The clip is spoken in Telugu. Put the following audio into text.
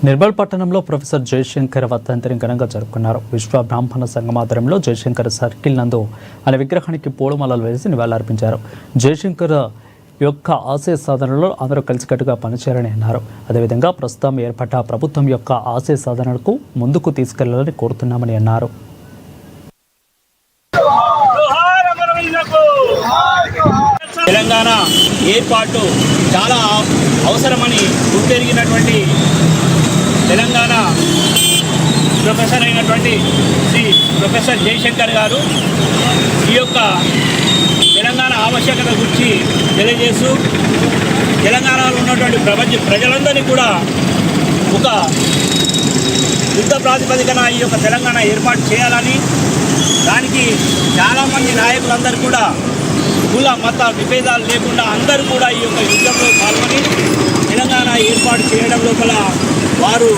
నిర్మల్ పట్టణంలో ప్రొఫెసర్ జయశంకర్ వర్ధంతిని ఘనంగా జరుపుకున్నారు. విశ్వ బ్రాహ్మణ సంఘం ఆధ్వర్యంలో జయశంకర్ సర్కిల్ నందు ఆయన విగ్రహానికి పూలమాలలు వేసి నివాళులర్పించారు. జయశంకర్ యొక్క ఆశయ సాధనలో అందరూ కలిసికట్టుగా పనిచేయాలని అన్నారు. అదేవిధంగా ప్రస్తుతం ఏర్పడ్డ ప్రభుత్వం యొక్క ఆశయ సాధనలకు ముందుకు తీసుకెళ్లాలని కోరుతున్నామని అన్నారు. తెలంగాణ ఏర్పాటు చాలా అవసరమని గుర్తెరిగినటువంటి తెలంగాణ ప్రొఫెసర్ అయినటువంటి శ్రీ ప్రొఫెసర్ జయశంకర్ గారు ఈ యొక్క తెలంగాణ ఆవశ్యకత గురించి తెలియజేస్తూ తెలంగాణలో ఉన్నటువంటి ప్రజలందరినీ కూడా ఒక యుద్ధ ప్రాతిపదికన ఈ యొక్క తెలంగాణ ఏర్పాటు చేయాలని, దానికి చాలామంది నాయకులందరూ కూడా కుల మత విభేదాలు లేకుండా అందరూ కూడా ఈ యొక్క యుద్ధంలో పాల్గొని తెలంగాణ ఏర్పాటు చేయడం లోపల వారు